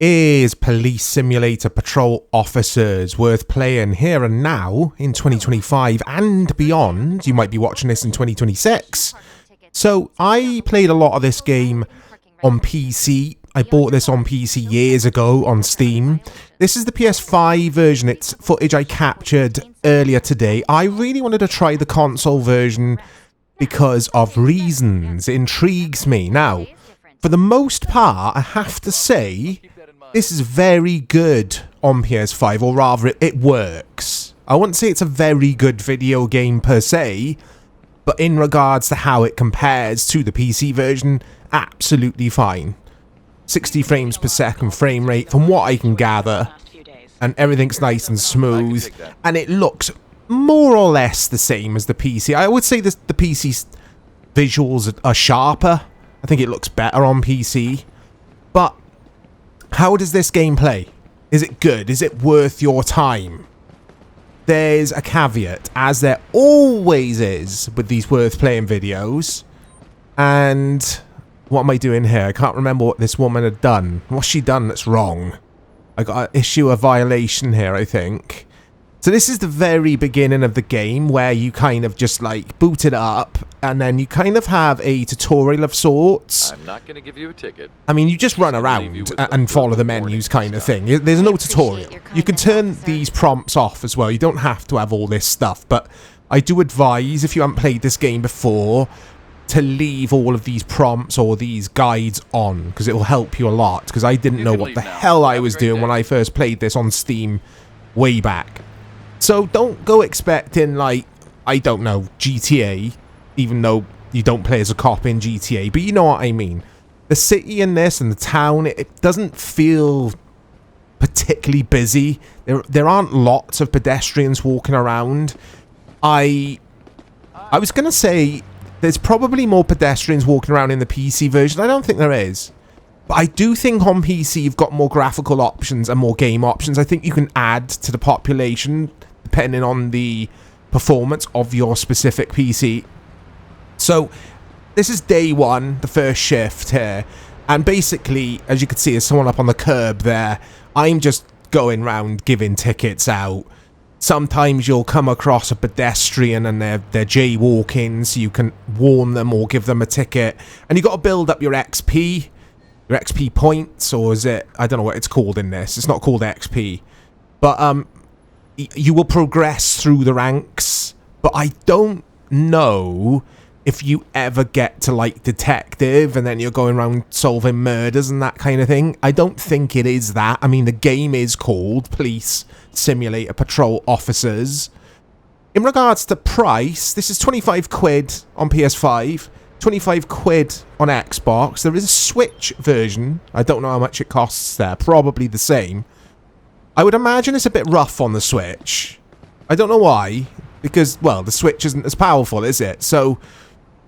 Is Police Simulator Patrol Officers worth playing here and now in 2025 and beyond? You might be watching this in 2026. So I played a lot of this game on PC. I bought this on PC years ago on Steam. This is the PS5 version. It's footage I captured earlier today. I really wanted to try the console version because of reasons. It intrigues me. Now, for the most part, I have to say, this is very good on PS5, or rather, it works. I wouldn't say it's a very good video game per se, but in regards to how it compares to the PC version, absolutely fine. 60 frames per second frame rate from what I can gather, and everything's nice and smooth, and it looks more or less the same as the PC. I would say the PC's visuals are sharper. I think it looks better on PC, but how does this game play? Is it good? Is it worth your time? There's a caveat, as there always is with these worth playing videos. And what am I doing here? I can't remember what this woman had done. What's she done that's wrong? I got to issue a violation here, I think. So this is the very beginning of the game where you kind of just like boot it up and then you kind of have a tutorial of sorts. I'm not going to give you a ticket. I mean, you just run around and follow the menus kind of thing. There's no tutorial. You can turn these prompts off as well. You don't have to have all this stuff, but I do advise, if you haven't played this game before, to leave all of these prompts or these guides on, because it will help you a lot, because I didn't know what the hell I was doing when I first played this on Steam way back. So don't go expecting, like, I don't know, GTA, even though you don't play as a cop in GTA, but you know what I mean. The city in this and the town, it doesn't feel particularly busy. There aren't lots of pedestrians walking around. I was going to say there's probably more pedestrians walking around in the PC version. I don't think there is. But I do think on PC you've got more graphical options and more game options. I think you can add to the population depending on the performance of your specific PC. So this is day one, the first shift here. And basically, as you can see, there's someone up on the curb there. I'm just going around giving tickets out. Sometimes you'll come across a pedestrian and they're jaywalking, so you can warn them or give them a ticket. And you've got to build up your XP points, or is it, I don't know what it's called in this. It's not called XP. But you will progress through the ranks. But I don't know if you ever get to, like, detective and then you're going around solving murders and that kind of thing. I don't think it is that. I mean, the game is called Police Simulator Patrol Officers. In regards to price, this is 25 quid on PS5, 25 quid on Xbox. There is a Switch version. I don't know how much it costs there. Probably the same. I would imagine it's a bit rough on the Switch. I don't know why. Because, well, the Switch isn't as powerful, is it? So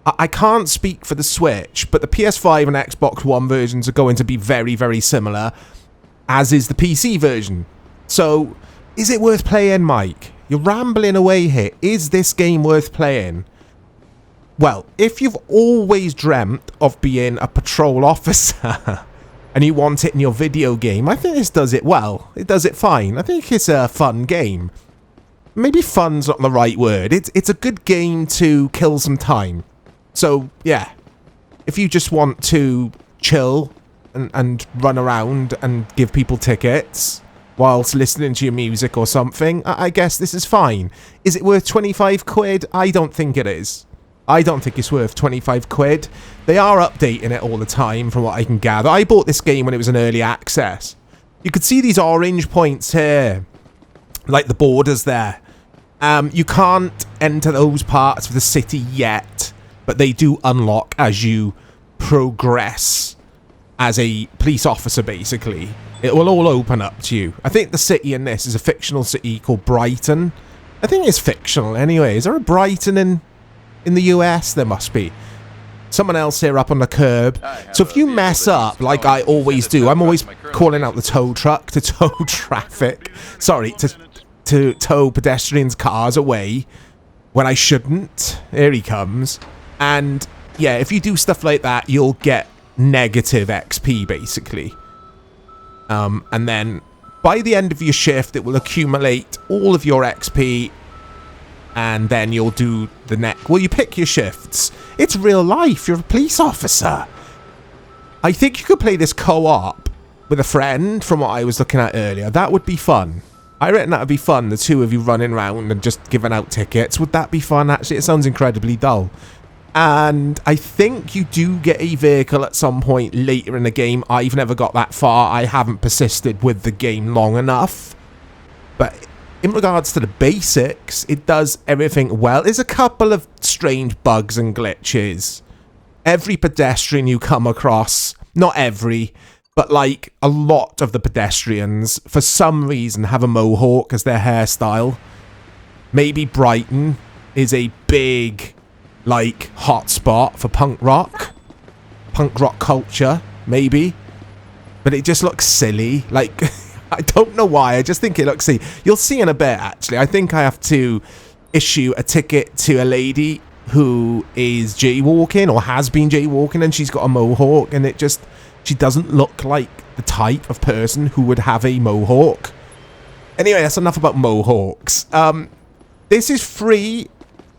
I can't speak for the Switch, but the PS5 and Xbox One versions are going to be very, very similar, as is the PC version. So, is it worth playing, Mike? You're rambling away here. Is this game worth playing? Well, if you've always dreamt of being a patrol officer and you want it in your video game, I think this does it well. It does it fine. I think it's a fun game. Maybe fun's not the right word. It's a good game to kill some time. So, yeah, if you just want to chill and run around and give people tickets whilst listening to your music or something, I guess this is fine. Is it worth 25 quid? I don't think it is. I don't think it's worth 25 quid. They are updating it all the time, from what I can gather. I bought this game when it was in early access. You could see these orange points here, like the borders there. You can't enter those parts of the city yet, but they do unlock as you progress as a police officer, basically. It will all open up to you. I think the city in this is a fictional city called Brighton. I think it's fictional anyway. Is there a Brighton in the US? There must be. Someone else here up on the curb. So if you mess up, like I always do, I'm always calling out the tow truck to tow traffic. Sorry, to tow pedestrians' cars away when I shouldn't. Here he comes. And yeah, if you do stuff like that, you'll get negative XP, basically. And then by the end of your shift, it will accumulate all of your XP, and then you'll do the next. Well, you pick your shifts. It's real life. You're a police officer. I think you could play this co-op with a friend from what I was looking at earlier. That would be fun. I reckon that would be fun, the two of you running around and just giving out tickets. Would that be fun? Actually, it sounds incredibly dull. And I think you do get a vehicle at some point later in the game. I've never got that far. I haven't persisted with the game long enough. But in regards to the basics, it does everything well. There's a couple of strange bugs and glitches. Every pedestrian you come across, not every, but like a lot of the pedestrians, for some reason, have a mohawk as their hairstyle. Maybe Brighton is a big, like, hotspot for punk rock culture, maybe. But it just looks silly. Like, I don't know why. I just think it looks silly. You'll see in a bit, actually. I think I have to issue a ticket to a lady who is jaywalking or has been jaywalking, and she's got a mohawk, and it just, she doesn't look like the type of person who would have a mohawk. Anyway, that's enough about mohawks. This is free,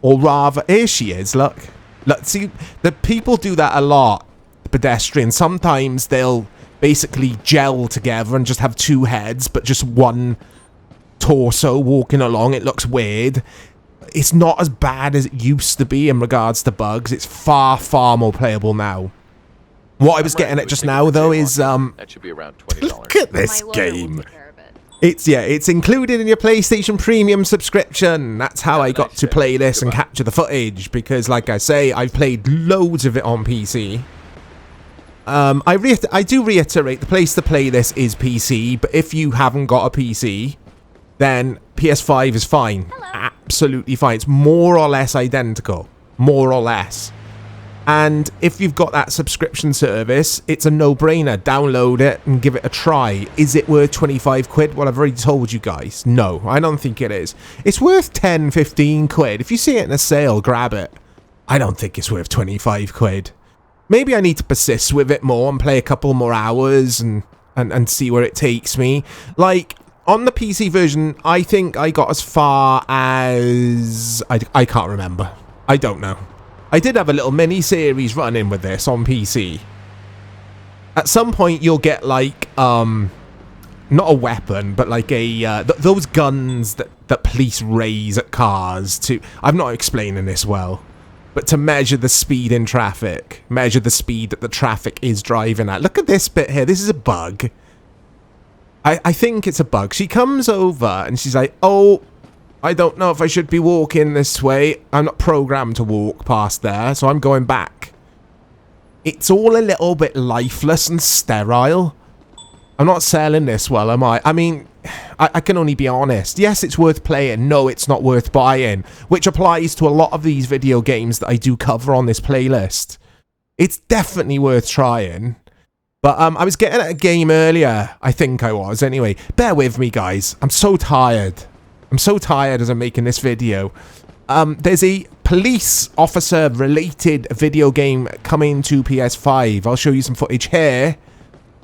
or rather, here she is, look. Look, see, the people do that a lot, the pedestrians. Sometimes they'll basically gel together and just have two heads, but just one torso walking along. It looks weird. It's not as bad as it used to be in regards to bugs. It's far, far more playable now. What I was getting at just now, though, is that should be around $20. Look at this game. It's included in your PlayStation Premium subscription. That's how I got to play this and capture the footage, because, like I say, I've played loads of it on PC. I do reiterate, the place to play this is PC, but if you haven't got a PC, then PS5 is fine. Hello. Absolutely fine. It's more or less identical. More or less. And if you've got that subscription service, it's a no-brainer. Download it and give it a try. Is it worth 25 quid? Well, I've already told you guys. No, I don't think it is. It's worth 10, 15 quid. If you see it in a sale, grab it. I don't think it's worth 25 quid. Maybe I need to persist with it more and play a couple more hours and see where it takes me. Like, on the PC version, I think I got as far as... I can't remember. I don't know. I did have a little mini-series running with this on PC. At some point, you'll get, like, not a weapon, but like a... those guns that police raise at cars to... I'm not explaining this well. But to measure the speed in traffic. Measure the speed that the traffic is driving at. Look at this bit here. This is a bug. I think it's a bug. She comes over and she's like, oh... I don't know if I should be walking this way. I'm not programmed to walk past there, so I'm going back. It's all a little bit lifeless and sterile. I'm not selling this well, am I? I mean, I can only be honest. Yes, it's worth playing. No, it's not worth buying. Which applies to a lot of these video games that I do cover on this playlist. It's definitely worth trying. But I was getting at a game earlier. I think I was. Anyway, bear with me, guys. I'm so tired. I'm so tired as I'm making this video. There's a police officer related video game coming to PS5. I'll show you some footage here.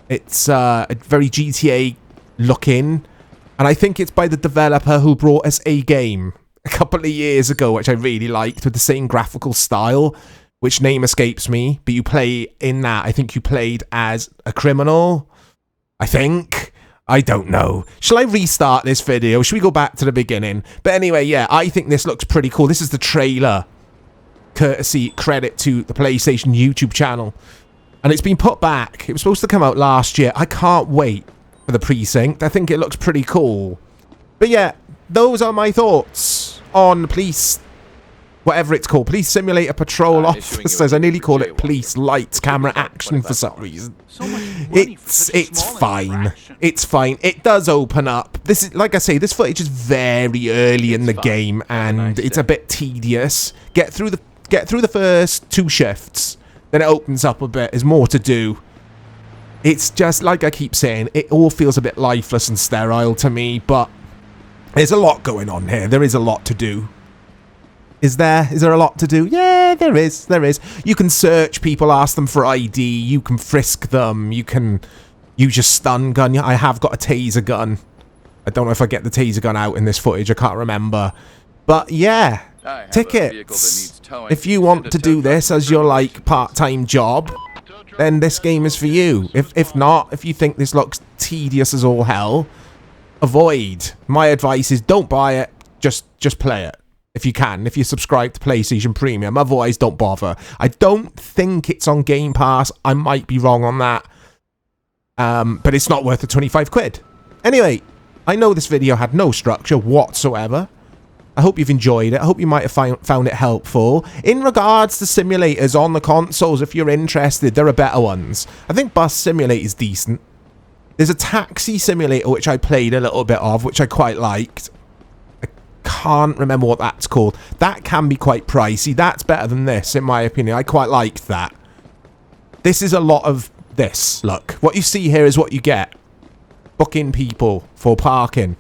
It's very GTA looking. And I think it's by the developer who brought us a game a couple of years ago, which I really liked, with the same graphical style, which name escapes me. But you play in that. I think you played as a criminal. I think. I don't know. Shall I restart this video? Should we go back to the beginning? But anyway, yeah, I think this looks pretty cool. This is the trailer. Courtesy credit to the PlayStation YouTube channel. And it's been put back. It was supposed to come out last year. I can't wait for the precinct. I think it looks pretty cool. But yeah, those are my thoughts on police... whatever it's called, Police Simulator Patrol Officers. I nearly call it Police Lights Camera Action for some reason. It's fine. It's fine. It does open up. This is, like I say, this footage is very early in the game, and it's a bit tedious. Get through the first two shifts, then it opens up a bit. There's more to do. It's just like I keep saying, it all feels a bit lifeless and sterile to me, but there's a lot going on here. There is a lot to do. Is there a lot to do? Yeah, there is. You can search people, ask them for ID, you can frisk them, you can use your stun gun. I have got a taser gun. I don't know if I get the taser gun out in this footage. I can't remember. But yeah, tickets. If you want to do this as your like part-time job, then this game is for you. If not, if you think this looks tedious as all hell, avoid. My advice is don't buy it. Just play it. If you can, if you subscribe to PlayStation Premium. Otherwise, don't bother. I don't think it's on Game Pass. I might be wrong on that. But it's not worth the 25 quid. Anyway, I know this video had no structure whatsoever. I hope you've enjoyed it. I hope you might have found it helpful. In regards to simulators on the consoles, if you're interested, there are better ones. I think Bus Simulator is decent. There's a taxi simulator which I played a little bit of, which I quite liked. Can't remember what that's called. That can be quite pricey. That's better than this, in my opinion. I quite liked that. This is a lot of this. Look, what you see here is what you get. Booking people for parking.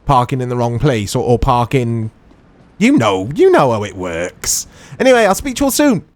Parking in the wrong place, or parking... You know how it works. Anyway, I'll speak to you all soon.